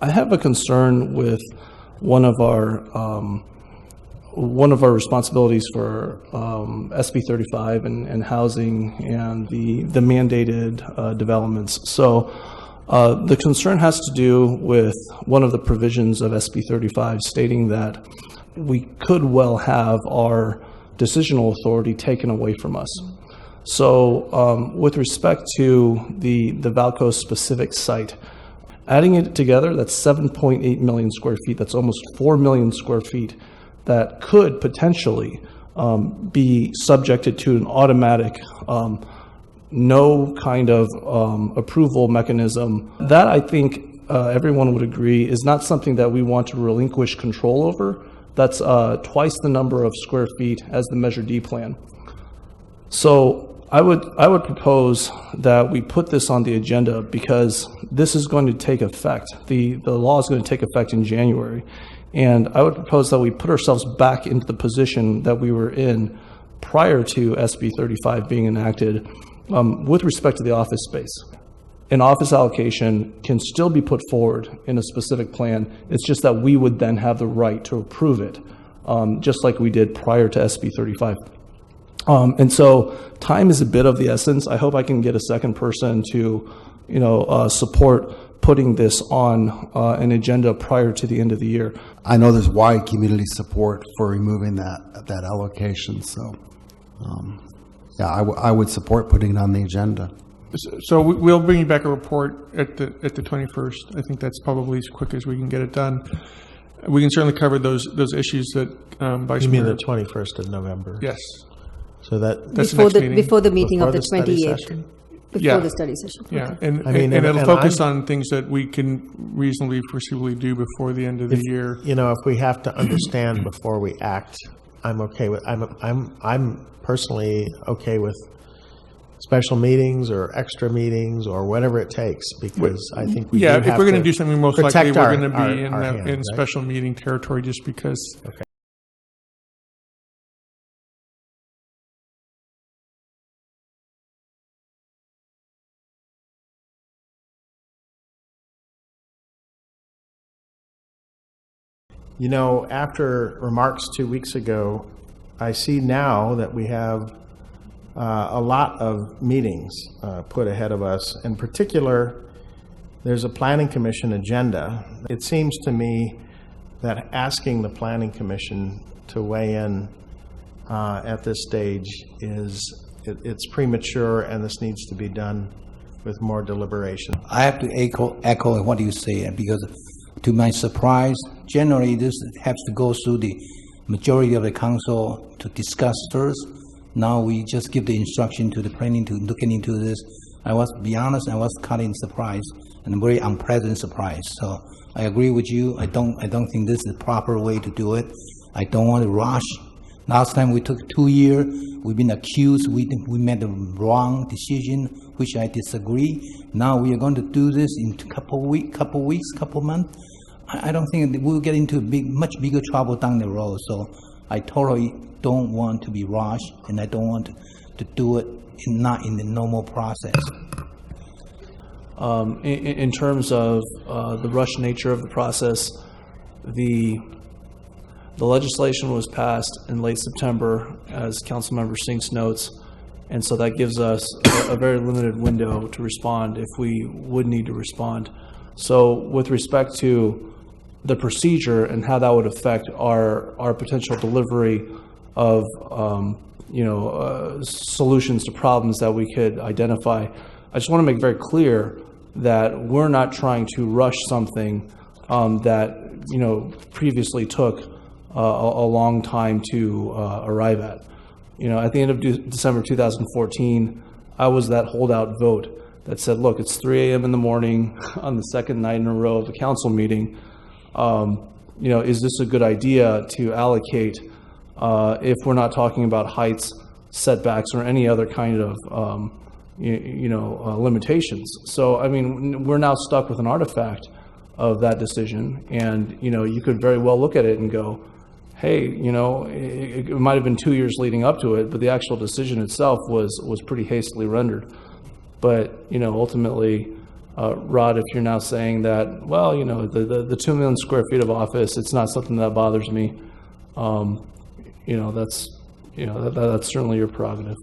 I have a concern with one of our responsibilities for SB35 and housing and the mandated developments. So the concern has to do with one of the provisions of SB35 stating that we could well have our decisional authority taken away from us. So with respect to the Vallco specific site, adding it together, that's 7.8 million square feet. That's almost 4 million square feet that could potentially be subjected to an automatic no kind of approval mechanism. That, I think everyone would agree, is not something that we want to relinquish control over. That's twice the number of square feet as the Measure D plan. So I would propose that we put this on the agenda because this is going to take effect. The law is going to take effect in January. And I would propose that we put ourselves back into the position that we were in prior to SB 35 being enacted with respect to the office space. An office allocation can still be put forward in a specific plan. It's just that we would then have the right to approve it, just like we did prior to SB 35. And so time is a bit of the essence. I hope I can get a second person to, support putting this on an agenda prior to the end of the year. I know there's wide community support for removing that allocation. So, yeah, I would support putting it on the agenda. So we'll bring you back a report at the 21st. I think that's probably as quick as we can get it done. We can certainly cover those issues that Vice You mean Mayor. the 21st of November? Yes. So that's before the next meeting? Before the meeting Before of the study 28th. session? Before Yeah. the study session. Yeah, Okay. and, I mean, and and it'll focus I'm- on things that we can reasonably foreseeably do before the end of the year. If we have to understand before we act, I'm okay with. I'm personally okay with special meetings or extra meetings or whatever it takes, because I think we Yeah, do if have we're going to to do something, most likely protect we're going to our be in hands, right? special meeting territory, just because. Okay. After remarks 2 weeks ago, I see now that we have a lot of meetings put ahead of us. In particular, there's a Planning Commission agenda. It seems to me that asking the Planning Commission to weigh in at this stage it's premature, and this needs to be done with more deliberation. I have to echo what you say, because to my surprise, generally this has to go through the majority of the council to discuss first. Now we just give the instruction to the planning to look into this. To be honest, I was caught in surprise, and a very unpleasant surprise. So I agree with you. I don't think this is the proper way to do it. I don't want to rush. Last time we took 2 years. We've been accused we made the wrong decision, which I disagree. Now we are going to do this in couple months. I don't think we'll get into much bigger trouble down the road. So I totally don't want to be rushed, and I don't want to do it not in the normal process. In terms of the rush nature of the process, the legislation was passed in late September, as Councilmember Sinks notes, and so that gives us a very limited window to respond if we would need to respond. So with respect to the procedure and how that would affect our potential delivery of solutions to problems that we could identify, I just want to make very clear that we're not trying to rush something that previously took a long time to arrive at. At the end of December 2014, I was that holdout vote that said, look, it's 3 a.m. in the morning on the second night in a row of a council meeting. Is this a good idea to allocate if we're not talking about heights, setbacks, or any other kind of limitations? So, I mean, we're now stuck with an artifact of that decision, and you could very well look at it and go, hey, it might have been 2 years leading up to it, but the actual decision itself was pretty hastily rendered. But ultimately, Rod, if you're now saying that, well, you know, the 2 million square feet of office, it's not something that bothers me, you know, that's certainly your prerogative.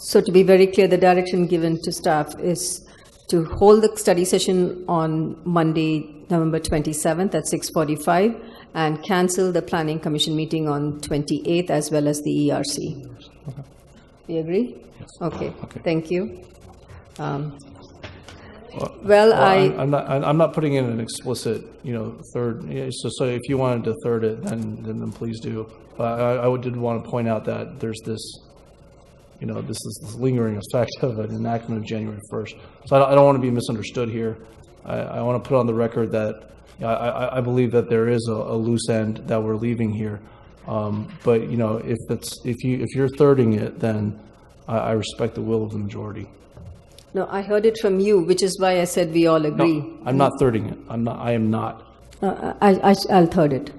So to be very clear, the direction given to staff is to hold the study session on Monday, November 27th at 6:45 and cancel the Planning Commission meeting on 28th as well as the ERC. Okay. We agree? Yes. Okay, Okay. thank you. I'm not putting in an explicit, you know, third. So if you wanted to third it, then please do. But I did want to point out that there's this, you know, this is this lingering effect of an enactment of January 1st. So I don't want to be misunderstood here. I want to put on the record that I believe that there is a loose end that we're leaving here. But you know, if you're thirding it, then I respect the will of the majority. No, I heard it from you, which is why I said we all agree. No, I'm not thirding it. I am not. I'll third it.